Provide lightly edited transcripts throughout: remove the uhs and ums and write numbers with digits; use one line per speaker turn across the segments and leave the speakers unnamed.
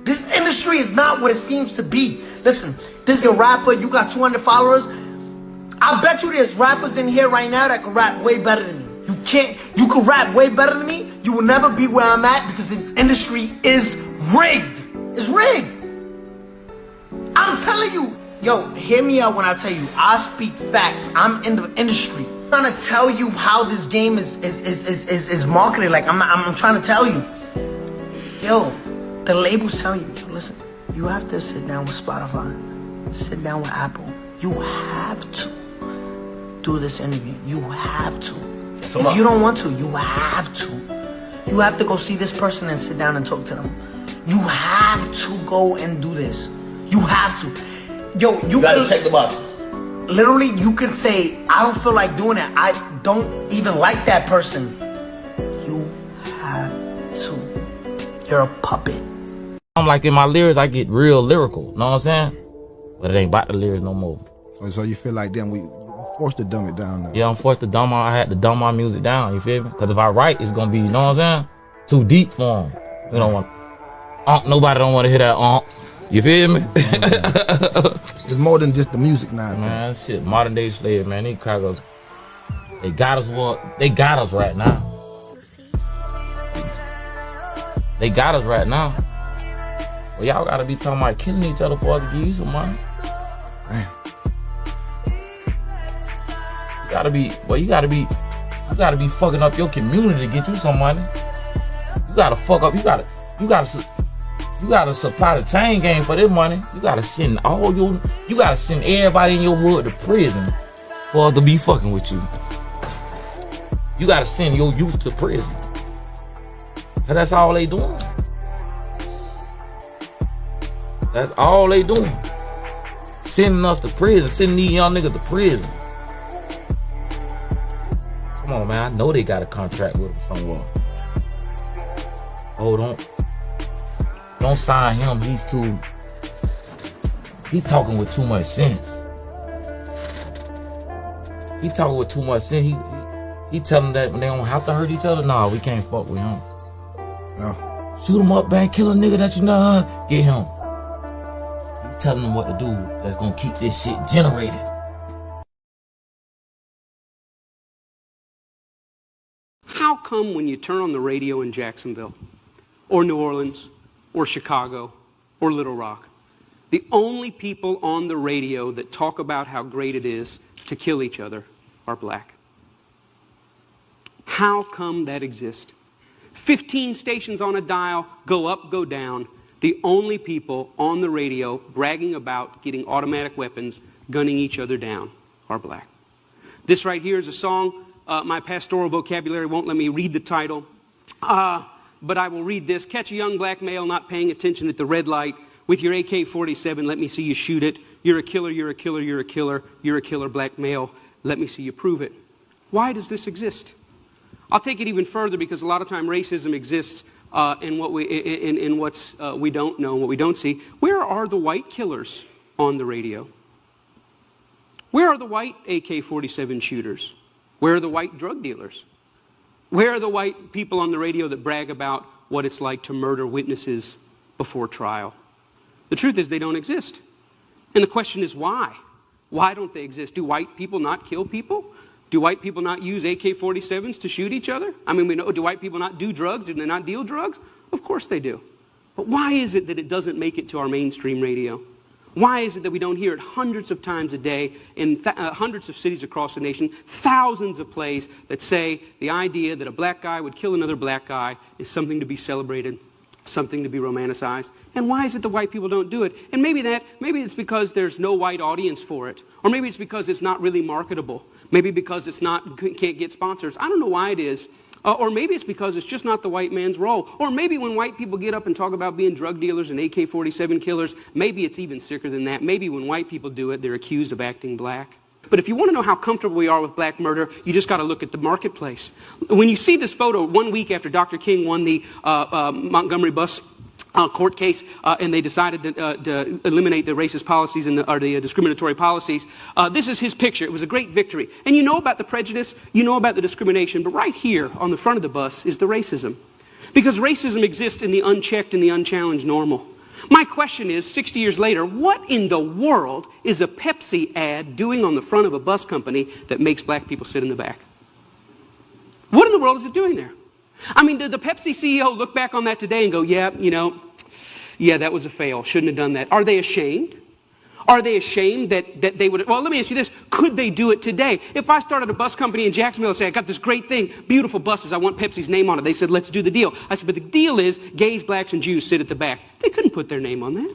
This industry is not what it seems to be. Listen, this is a rapper, you got 200 followers. I bet you there's rappers in here right now that can rap way better than me. You can rap way better than me. You will never be where I'm at because this industry is rigged. It's rigged. I'm telling you. Yo, hear me out when I tell you, I speak facts. I'm in the industry. I'm trying to tell you how this game is marketed. Like, I'm trying to tell you. Yo, the label's telling you, yo, listen, you have to sit down with Spotify, sit down with Apple. You have to do this interview. You have to. If you don't want to, you have to. You have to go see this person and sit down and talk to them. You have to go and do this. You have to. Yo, you gotta check the boxes. Literally, you can say, I don't feel like doing it. I don't even like that person. You have to. You're a puppet.
I'm like, in my lyrics, I get real lyrical. Know what I'm saying? But it ain't about the lyrics no more.
So you feel like then we forced to dumb it down now?
Yeah, I'm forced to I had to dumb my music down, you feel me? Because if I write, it's going to be, you know what I'm saying? Too deep for them. We don't want, nobody don't want to hear that, you feel me?
It's more than just the music now.
Man, shit, modern day slave, man. These crackers, they got us right now. They got us right now. Well, y'all gotta be talking about killing each other for us to give you some money.
Man.
You gotta be fucking up your community to get you some money. You gotta fuck up, you gotta supply the chain gang for this money. You gotta send everybody in your hood to prison for us to be fucking with you. You gotta send your youth to prison. Cause that's all they doing. That's all they doing. Sending us to prison, sending these young niggas to prison. Come on, man, I know they got a contract with them somewhere. Oh, don't sign him. He talking with too much sense. He talking with too much sense. He telling them that they don't have to hurt each other. Nah, we can't fuck with him.
No.
Shoot him up, man. Kill a nigga that you know. Get him. He telling them what to do. That's gonna keep this shit generated.
How come when you turn on the radio in Jacksonville, or New Orleans, or Chicago, or Little Rock, the only people on the radio that talk about how great it is to kill each other are black? How come that exists? 15 stations on a dial, go up, go down. The only people on the radio bragging about getting automatic weapons, gunning each other down, are black. This right here is a song. My pastoral vocabulary won't let me read the title. But I will read this. Catch a young black male not paying attention at the red light with your AK-47. Let me see you shoot it. You're a killer, you're a killer, you're a killer. You're a killer black male. Let me see you prove it. Why does this exist? I'll take it even further because a lot of time racism exists in what we don't know and what we don't see. Where are the white killers on the radio? Where are the white AK-47 shooters? Where are the white drug dealers? Where are the white people on the radio that brag about what it's like to murder witnesses before trial? The truth is they don't exist. And the question is why? Why don't they exist? Do white people not kill people? Do white people not use AK-47s to shoot each other? I mean, do white people not do drugs? Do they not deal drugs? Of course they do. But why is it that it doesn't make it to our mainstream radio? Why is it that we don't hear it hundreds of times a day in hundreds of cities across the nation, thousands of plays that say the idea that a black guy would kill another black guy is something to be celebrated, something to be romanticized? And why is it that white people don't do it? And maybe it's because there's no white audience for it. Or maybe it's because it's not really marketable. Maybe because can't get sponsors. I don't know why it is. Or maybe it's because it's just not the white man's role. Or maybe when white people get up and talk about being drug dealers and AK-47 killers, maybe it's even sicker than that. Maybe when white people do it, they're accused of acting black. But if you want to know how comfortable we are with black murder, you just got to look at the marketplace. When you see this photo 1 week after Dr. King won the Montgomery bus court case, and they decided to eliminate the racist policies or the discriminatory policies. This is his picture. It was a great victory. And you know about the prejudice, you know about the discrimination, but right here on the front of the bus is the racism. Because racism exists in the unchecked and the unchallenged normal. My question is, 60 years later, what in the world is a Pepsi ad doing on the front of a bus company that makes black people sit in the back? What in the world is it doing there? I mean, did the Pepsi CEO look back on that today and go, yeah, that was a fail. Shouldn't have done that. Are they ashamed? Are they ashamed that they would... Well, let me ask you this. Could they do it today? If I started a bus company in Jacksonville and said, I got this great thing, beautiful buses, I want Pepsi's name on it. They said, let's do the deal. I said, but the deal is gays, blacks, and Jews sit at the back. They couldn't put their name on that.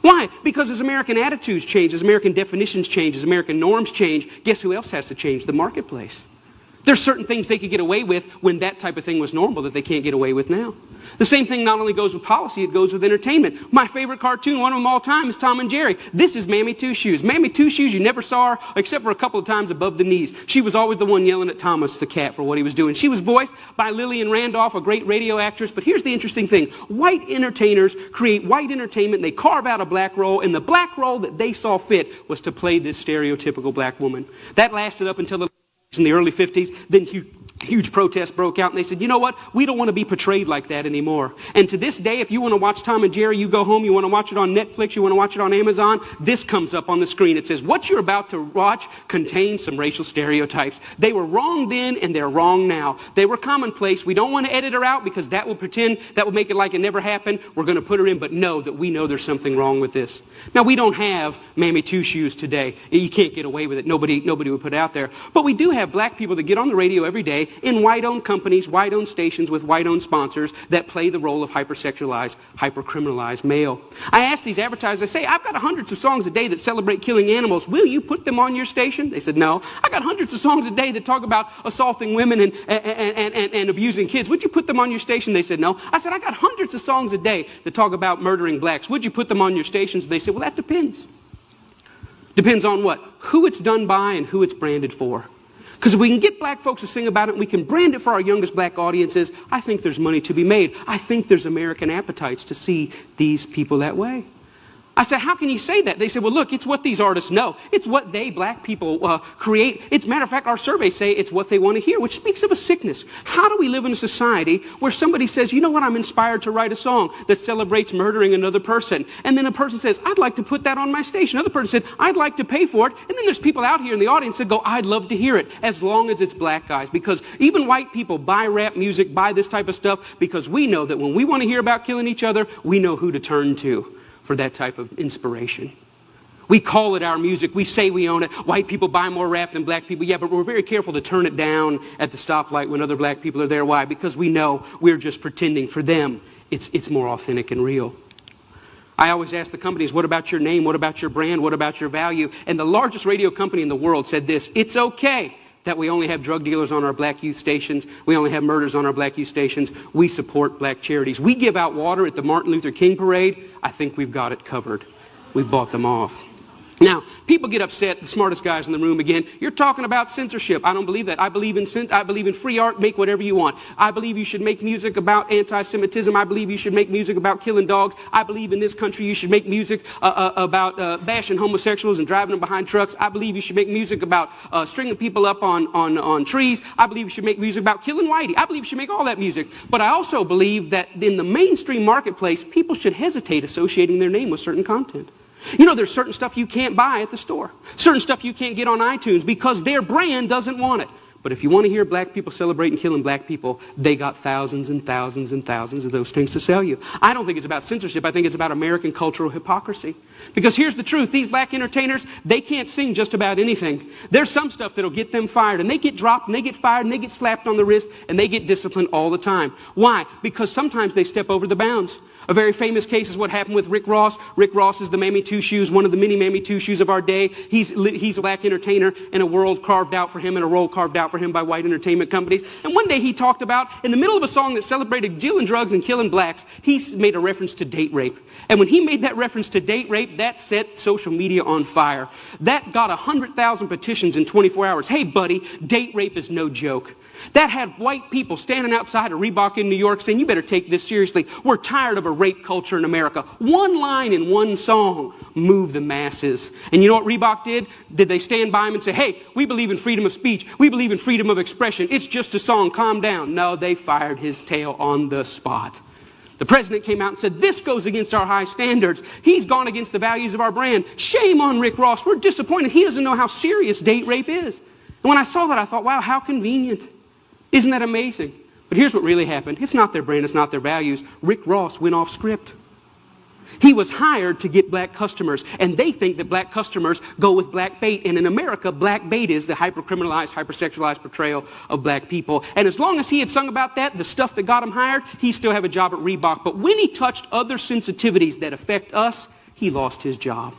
Why? Because as American attitudes change, as American definitions change, as American norms change, guess who else has to change? The marketplace. There's certain things they could get away with when that type of thing was normal that they can't get away with now. The same thing not only goes with policy, it goes with entertainment. My favorite cartoon, one of them all time, is Tom and Jerry. This is Mammy Two Shoes. Mammy Two Shoes, you never saw her except for a couple of times above the knees. She was always the one yelling at Thomas the cat for what he was doing. She was voiced by Lillian Randolph, a great radio actress. But here's the interesting thing. White entertainers create white entertainment. They carve out a black role, and the black role that they saw fit was to play this stereotypical black woman. That lasted up until in the early 50s, then huge protests broke out, and they said, you know what? We don't want to be portrayed like that anymore. And to this day, if you want to watch Tom and Jerry, you go home, you want to watch it on Netflix, you want to watch it on Amazon, this comes up on the screen. It says, what you're about to watch contains some racial stereotypes. They were wrong then, and they're wrong now. They were commonplace. We don't want to edit her out because that will make it like it never happened. We're going to put her in, but know that we know there's something wrong with this. Now, we don't have Mammy Two Shoes today. You can't get away with it. Nobody would put it out there. But we do have black people that get on the radio every day in white-owned companies, white-owned stations with white-owned sponsors that play the role of hypersexualized, hypercriminalized male. I ask these advertisers, I say, I've got hundreds of songs a day that celebrate killing animals. Will you put them on your station? They said, no. I got hundreds of songs a day that talk about assaulting women and abusing kids. Would you put them on your station? They said, no. I said, I got hundreds of songs a day that talk about murdering blacks. Would you put them on your stations? They said, well, that depends. Depends on what? Who it's done by and who it's branded for. Because if we can get black folks to sing about it and we can brand it for our youngest black audiences, I think there's money to be made. I think there's American appetites to see these people that way. I said, how can you say that? They said, well, look, it's what these artists know. It's what they, black people, create. It's, matter of fact, our surveys say it's what they want to hear, which speaks of a sickness. How do we live in a society where somebody says, you know what, I'm inspired to write a song that celebrates murdering another person. And then a person says, I'd like to put that on my station. Another person said, I'd like to pay for it. And then there's people out here in the audience that go, I'd love to hear it, as long as it's black guys. Because even white people buy rap music, buy this type of stuff, because we know that when we want to hear about killing each other, we know who to turn to for that type of inspiration. We call it our music. We say we own it. White people buy more rap than black people. Yeah, but we're very careful to turn it down at the stoplight when other black people are there. Why? Because we know we're just pretending. For them, it's more authentic and real. I always ask the companies, what about your name? What about your brand? What about your value? And the largest radio company in the world said this: it's okay that we only have drug dealers on our black youth stations. We only have murders on our black youth stations. We support black charities. We give out water at the Martin Luther King parade. I think we've got it covered. We've bought them off. Now, people get upset, the smartest guys in the room again. You're talking about censorship. I don't believe that. I believe in free art. Make whatever you want. I believe you should make music about anti-Semitism. I believe you should make music about killing dogs. I believe in this country you should make music about bashing homosexuals and driving them behind trucks. I believe you should make music about stringing people up on trees. I believe you should make music about killing whitey. I believe you should make all that music. But I also believe that in the mainstream marketplace, people should hesitate associating their name with certain content. You know, there's certain stuff you can't buy at the store. Certain stuff you can't get on iTunes because their brand doesn't want it. But if you want to hear black people celebrating killing black people, they got thousands and thousands and thousands of those things to sell you. I don't think it's about censorship. I think it's about American cultural hypocrisy. Because here's the truth. These black entertainers, they can't sing just about anything. There's some stuff that'll get them fired. And they get dropped, and they get fired, and they get slapped on the wrist, and they get disciplined all the time. Why? Because sometimes they step over the bounds. A very famous case is what happened with Rick Ross. Rick Ross is the Mammy Two Shoes, one of the many Mammy Two Shoes of our day. He's a black entertainer in a world carved out for him, and a role carved out for him by white entertainment companies. And one day he talked about, in the middle of a song that celebrated dealing drugs and killing blacks, he made a reference to date rape. And when he made that reference to date rape, that set social media on fire. That got 100,000 petitions in 24 hours. Hey, buddy, date rape is no joke. That had white people standing outside of Reebok in New York saying, you better take this seriously. We're tired of a rape culture in America. One line in one song moved the masses. And you know what Reebok did? Did they stand by him and say, hey, we believe in freedom of speech. We believe in freedom of expression. It's just a song. Calm down. No, they fired his tail on the spot. The president came out and said, this goes against our high standards. He's gone against the values of our brand. Shame on Rick Ross. We're disappointed. He doesn't know how serious date rape is. And when I saw that, I thought, wow, how convenient. Isn't that amazing? But here's what really happened. It's not their brand. It's not their values. Rick Ross went off script. He was hired to get black customers, and they think that black customers go with black bait. And in America, black bait is the hyper-criminalized, hypersexualized portrayal of black people. And as long as he had sung about that, the stuff that got him hired, he still have a job at Reebok. But when he touched other sensitivities that affect us, he lost his job.